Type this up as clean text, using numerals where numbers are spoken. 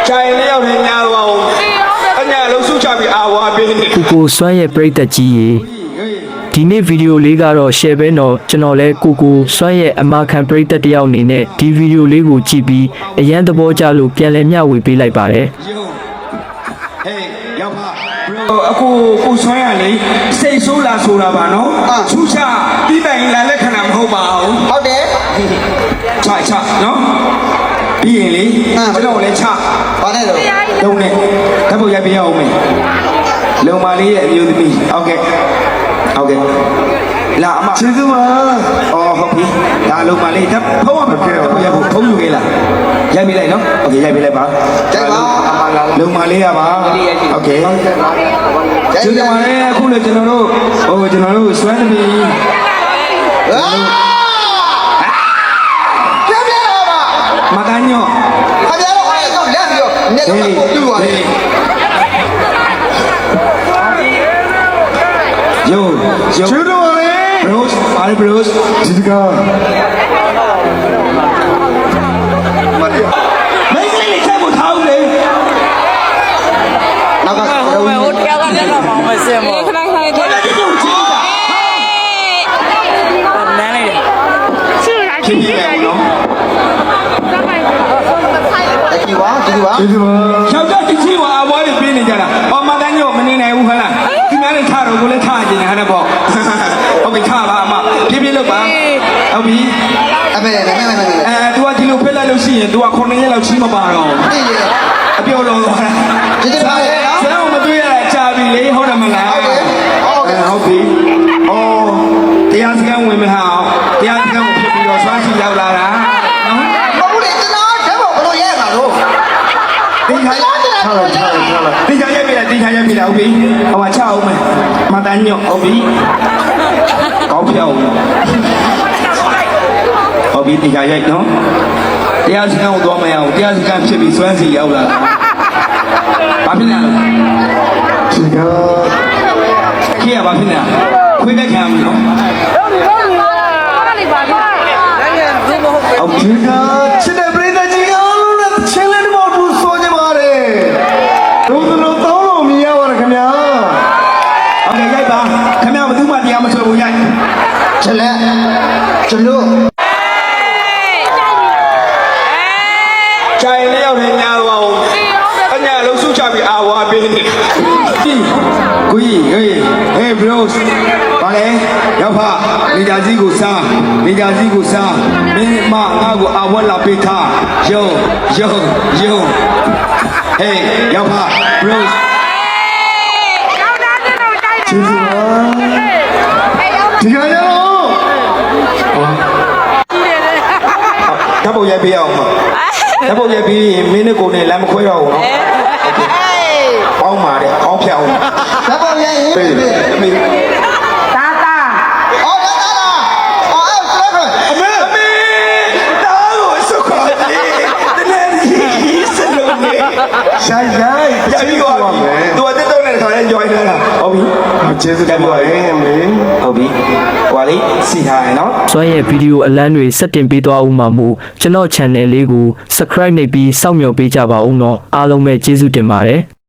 ကြိုင်လျောက်နေညာတော့အညာလုံးစုချပြီးအာဝါပေးနေ ကိုစွမ်းရဲ့ပရိသတ်ကြီးရေဒီနေ့ဗီဒီယိုလေးကတော့ share ပဲတော့ကျွန်တော်လဲကိုစွမ်းရဲ့အမခံပရိသတ်တယောက်အနေနဲ့ဒီဗီဒီယိုလေးကိုကြည့်ပြီးအရန်သဘောကျလို့ပြန်လည်မျှဝေပေးလိုက်ပါတယ် ဟေးရောက်ပါအခုကိုဆွမ်းရလေစိတ်ဆိုးလာဆိုတာပါနော်ချူချပြီးပိုင်လာလက်ခံတာမဟုတ်ပါဘူး ဟုတ်တယ် ချနော်ပြီးရင်လေကျွန်တော်လည်းချ ဘာနဲ့တော့ တုံးနဲ့ဓာတ်ပုံရိုက်ပြရအောင်မေလုံမာလေးရဲ့အမျိုးသမီးဟုတ်ကဲ့လာအမကျေးဇူးပါအော်ဟုတ်ပြီဒါလုံမာလေးဓာတ်ဖုံးရမှာဓာတ်ပုံရိုက်ဖို့ဖုံးယူခဲ့လားရိုက်ပြလိုက်နော်โอเคရိုက်ပြလိုက်ပါလုံမာလေးရပါโอเคကျေးဇူးပါလေအခုလည်းကျွန်တော်တို့စွမ်းသမီး ပြပြရပါ မကညော့ ခင်ဗျားတို့အဲ့တော့လက်ပြီးတော့မျက်လုံးကိုပြူသွားတယ် ယိုချူတော်လေ bros ပါလေ bros ဒီကမင်းလေးချက်ကိုထားဦးလေ နောက်က ဟိုတယောက်ကလည်းတော့မောင်းမစင်ဘူးခဏခဏလေး ဘာလဲဒီလိုချင်းတာ နန်းလိုက်တယ် ချင်းနေတယ်နော် ကြည့်ပါကြည့်ပါ ယောက်ျားချင်းချင်းကအဘွားတွေပေးနေကြတာအော်မကညော့မနေနိုင်ဘူးဟလားဒီများလေးထားတော့ကိုလည်းထားကြနေဟဲ့ပေါ့ဟုတ်ပြီထားပါအမပြပြလို့ပါဟုတ်ပြီ အမေလည်းမင်း သူကဒီလိုဖက်လိုက်လို့ရှိရင် तू က9ရက်လောက်ချီးမပါတော့ သိရ အပြော်လုံးသွားတာ ကျေးဇူးပါရဲ့နော် ဆရာမတွေ့ရတာကြာပြီလေဟုတ်တယ်မလားဟုတ်ပြီအော်တရားစခန်းဝင်မလားတရားစခန်းကိုဖြစ်ပြီးတော့ဆွမ်းချီရောက်လာတာနော် မဟုတ်လေကျွန်တော်ဓာတ်ပုံဘယ်လိုရဲမှာလို့ ဒီခါဒီခါရက်ပြီလားဟုတ်ပြီဟိုမှာချအောင်မယ်မတန်းညော့ဟုတ်ပြီကောင်းပြောင်းဟုတ်ပြီဒီခါရိုက်နော်တရားစခန်းကိုသွားမရအောင်တရားစခန်းဖြစ်ပြီးဆွမ်းစီရောက်လာတာဘာဖြစ်လဲဒီကခေရဘာဖြစ်လဲခွေးတက်ခံမလို့ဟုတ်ဒီကချစ်တဲ့ပရိသတ်ကြီးအားလုံးနဲ့ချင်းလေးတော့သူဆိုကြပါလေတို့တို့တောင်းလို့မြင်ရပါရခင်ဗျာဟုတ်ကဲ့ရိုက်ပါခင်ဗျာဘယ်သူမှတရားမဆွဲဘူးရိုက် ချက်လက်ကျွန်တော် ကြိုင်လျောက်နေညာတော့အညာလုံးစုချပြီးအာဝါပေးနေကိုကြီးဟေး bros ဘာလဲရောက်ဖနေကြကြီးကိုစားမင်းမငါ့ကိုအာဝါလာပေးထားယုံဟေးရောက်ဖ bros ကျေးဇူးပါဒီကရအောင်ဓာတ်ပုံရိုက်ပေးအောင်ပါဓာတ်ပုံရိုက်ပြီးမင်းနဲ့ကိုနဲ့လမ်းမခွဲတော့ဘူးနော်ပေါင်းပါတယ်အောင်းဖြတ်အောင် ဓာတ်ပုံရဲရင် ပေးတယ်အမေ တာတာ အော်ဒါလားအော်အဲ့ကျွန်တော် အမေတားကိုစုခေါ်တယ်တနေ့ဒီစလုံးနေရှာရပြီးတော့သူအတက်တော့နဲ့ခါရဲ join လာတာဟုတ်ပြီကျေးဇူးတင်ပါတယ်အမေဟုတ်ပြီဟိုလေးစီထားရနော် စွမ်းရဲ့ဗီဒီယိုအလန်းတွေဆက်တင်ပေးသွားဦးမှာမို့ကျွန်တော် channel လေးကို subscribe နှိပ်ပြီးစောင့်မျှော်ပေးကြပါဦးเนาะအားလုံးပဲကျေးဇူးတင်ပါတယ်